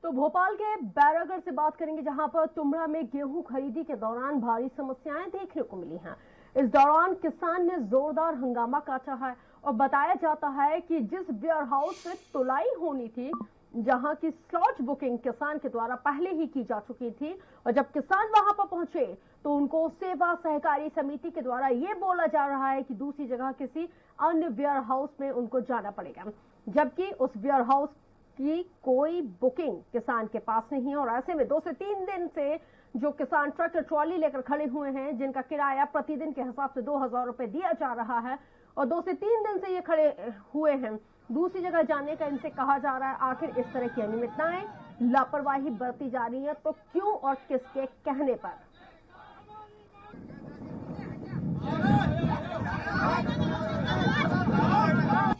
तो भोपाल के बैरागढ़ से बात करेंगे, जहां पर तुमड़ा में गेहूं खरीदी के दौरान भारी समस्याएं देखने को मिली हैं। इस दौरान किसान ने जोरदार हंगामा काटा है और बताया जाता है कि जिस वेयर हाउस से तुलाई होनी थी, जहां की स्लॉट बुकिंग किसान के द्वारा पहले ही की जा चुकी थी, और जब किसान वहां पर पहुंचे तो उनको सेवा सहकारी समिति के द्वारा ये बोला जा रहा है कि दूसरी जगह किसी अन्य वेयर हाउस में उनको जाना पड़ेगा, जबकि उस वेयर हाउस की कोई बुकिंग किसान के पास नहीं है। और ऐसे में 2 से 3 दिन से जो किसान ट्रैक्टर ट्रॉली लेकर खड़े हुए हैं, जिनका किराया प्रतिदिन के हिसाब से 2000 रुपए दिया जा रहा है, और 2 से 3 दिन से ये खड़े हुए हैं, दूसरी जगह जाने का इनसे कहा जा रहा है। आखिर इस तरह की अनियमितताएं, लापरवाही बरती जा रही है, तो क्यों और किसके कहने पर?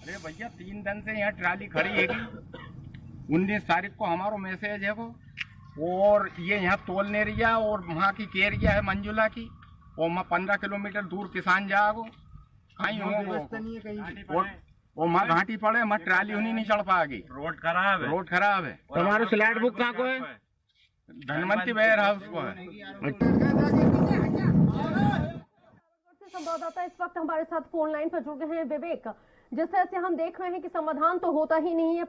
अरे भैया 3 दिन से यहाँ ट्राली खड़ी है। 19 तारीख को हमारा मैसेज है वो, और ये यहाँ तोल नेरिया और वहाँ की केरिया है मंजुला की, और 15 किलोमीटर दूर किसान जाओ कहीं हो, और वहाँ घाटी पड़े, वहाँ ट्राली उन्हीं नहीं चढ़ पाएगी। रोड खराब है। तुम्हारे स्लैट बुक कहाँ को है? धनवंती वेयर हाउस को है। संवाददाता इस वक्त हमारे साथ फोन लाइन पर जुड़ गए हैं। विवेक, जिस तरह से हम देख रहे हैं कि समाधान तो होता ही नहीं है,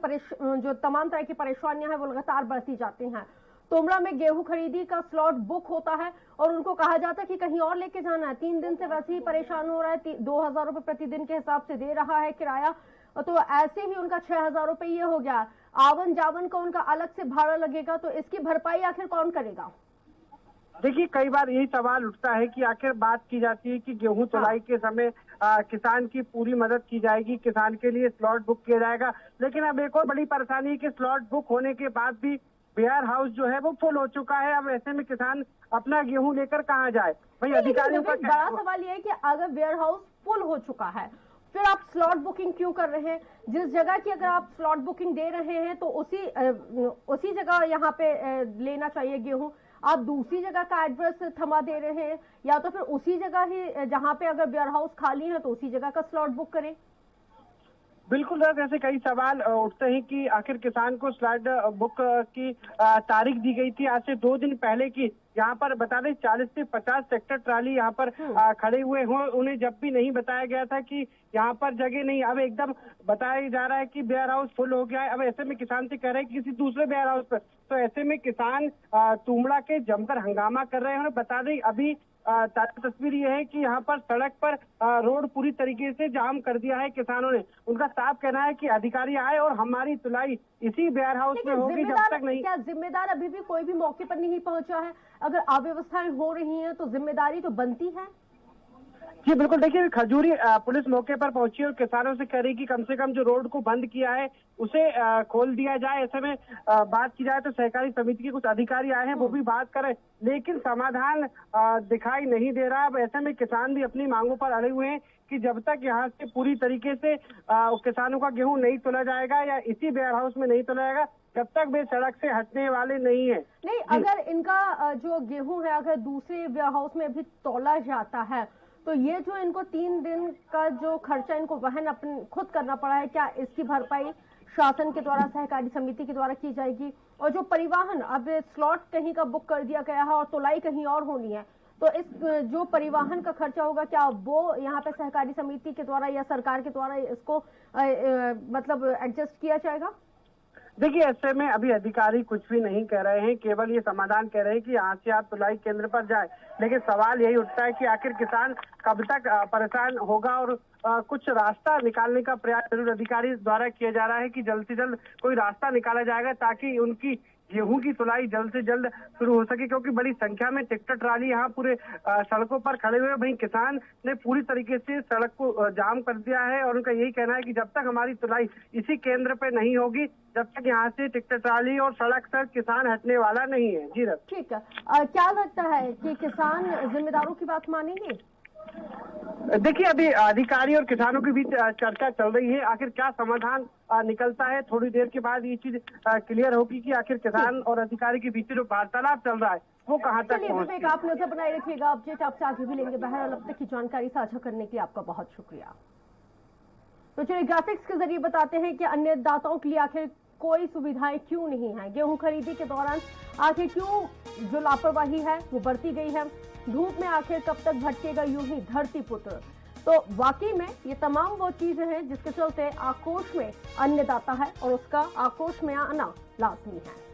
जो तमाम तरह की परेशानियां हैं वो लगातार बढ़ती जाती हैं। तुमड़ा में गेहूं खरीदी का स्लॉट बुक होता है और उनको कहा जाता है कि कहीं और लेके जाना है। 3 दिन से वैसे ही परेशान हो रहा है, 2000 रुपए प्रतिदिन के हिसाब से दे रहा है किराया, तो ऐसे ही उनका 6000 रुपए ये हो गया। आवन जावन का उनका अलग से भाड़ा लगेगा, तो इसकी भरपाई आखिर कौन करेगा? देखिए, कई बार यही सवाल उठता है कि आखिर बात की जाती है कि गेहूं तुलाई के समय किसान की पूरी मदद की जाएगी, किसान के लिए स्लॉट बुक किया जाएगा, लेकिन अब एक और बड़ी परेशानी है कि स्लॉट बुक होने के बाद भी वेयर हाउस जो है वो फुल हो चुका है। अब ऐसे में किसान अपना गेहूं लेकर कहाँ जाए? भाई अधिकारियों का बड़ा सवाल ये है कि अगर वेयर हाउस फुल हो चुका है, फिर आप स्लॉट बुकिंग क्यों कर रहे हैं? जिस जगह की अगर आप स्लॉट बुकिंग दे रहे हैं तो उसी जगह यहाँ पे लेना चाहिए गेहूं। आप दूसरी जगह का एड्रेस थमा दे रहे हैं, या तो फिर उसी जगह ही जहां पे अगर वेयर हाउस खाली है तो उसी जगह का स्लॉट बुक करें। बिल्कुल सर, ऐसे कई सवाल उठते हैं कि आखिर किसान को स्लॉट बुक की तारीख दी गई थी आज से 2 दिन पहले की। यहाँ पर बता दें 40 से 50 ट्रैक्टर ट्राली यहाँ पर खड़े हुए हों, उन्हें जब भी नहीं बताया गया था कि यहाँ पर जगह नहीं, अब एकदम बताया जा रहा है कि वेयर हाउस फुल हो गया है। अब ऐसे में किसान से कह रहे हैं कि किसी दूसरे वेयर हाउस पर, तो ऐसे में किसान तुमड़ा के जमकर हंगामा कर रहे हैं। बता दें अभी ताजा तस्वीर ये है कि यहाँ पर सड़क पर रोड पूरी तरीके से जाम कर दिया है किसानों ने। उनका साफ कहना है कि अधिकारी आए और हमारी तुलाई इसी वेयर हाउस में होगी, जब तक नहीं। क्या जिम्मेदार अभी भी कोई भी मौके पर नहीं पहुंचा है? अगर अव्यवस्थाएं हो रही हैं तो जिम्मेदारी तो बनती है। जी बिल्कुल, देखिए खजूरी पुलिस मौके पर पहुंची और किसानों से कह रही कि कम से कम जो रोड को बंद किया है उसे खोल दिया जाए। ऐसे में बात की जाए तो सहकारी समिति के कुछ अधिकारी आए हैं, वो भी बात करें, लेकिन समाधान दिखाई नहीं दे रहा। अब ऐसे में किसान भी अपनी मांगों पर अड़े हुए हैं कि जब तक यहाँ से पूरी तरीके से किसानों का गेहूं नहीं तोला जाएगा या इसी वेयर हाउस में नहीं तोला जाएगा, जब तक वे सड़क से हटने वाले नहीं है। नहीं, अगर इनका जो गेहूं है अगर दूसरे वेयर हाउस में भी तोला जाता है, तो ये जो इनको 3 दिन का जो खर्चा इनको वहन अपने खुद करना पड़ा है, क्या इसकी भरपाई शासन के द्वारा, सहकारी समिति के द्वारा की जाएगी? और जो परिवहन, अब स्लॉट कहीं का बुक कर दिया गया है और तुलाई कहीं और होनी है, तो इस जो परिवहन का खर्चा होगा, क्या वो यहाँ पे सहकारी समिति के द्वारा या सरकार के द्वारा इसको मतलब एडजस्ट किया जाएगा? देखिए, ऐसे में अभी अधिकारी कुछ भी नहीं कह रहे हैं, केवल ये समाधान कह रहे हैं कि यहाँ से आप तुलाई केंद्र पर जाए। लेकिन सवाल यही उठता है कि आखिर किसान कब तक परेशान होगा, और कुछ रास्ता निकालने का प्रयास जरूर अधिकारी द्वारा किया जा रहा है कि जल्द से जल्द कोई रास्ता निकाला जाएगा ताकि उनकी गेहूं की तुलाई जल्द से जल्द शुरू हो सके, क्योंकि बड़ी संख्या में ट्रैक्टर ट्राली यहाँ पूरे सड़कों पर खड़े हुए। वहीं किसान ने पूरी तरीके से सड़क को जाम कर दिया है और उनका यही कहना है कि जब तक हमारी तुलाई इसी केंद्र पे नहीं होगी, जब तक यहाँ से ट्रैक्टर ट्राली और सड़क से किसान हटने वाला नहीं है। जी रब, ठीक है। क्या लगता है कि किसान जिम्मेदारों की बात मानेंगे? देखिए, अभी अधिकारी और किसानों के बीच चर्चा चल रही है, आखिर क्या समाधान निकलता है। थोड़ी देर के बाद ये चीज क्लियर होगी कि आखिर किसान और अधिकारी के बीच जो वार्तालाप चल रहा है वो कहाँ तक पहुँचती है। आप नजर बनाए रखिएगा, अपडेट आपसे आगे भी लेंगे। बहरहाल अब तक की जानकारी साझा करने के लिए आपका बहुत शुक्रिया। तो चलिए ग्राफिक्स के जरिए बताते हैं कि अन्य दाताओं के लिए आखिर कोई सुविधाएं क्यों नहीं है? गेहूं खरीदी के दौरान आखिर क्यों जो लापरवाही है वो बरती गई है? धूप में आखिर कब तक भटकेगा यूं ही धरती पुत्र? तो वाकई में ये तमाम वो चीजें हैं जिसके चलते आक्रोश में अन्नदाता है और उसका आक्रोश में आना लाजमी है।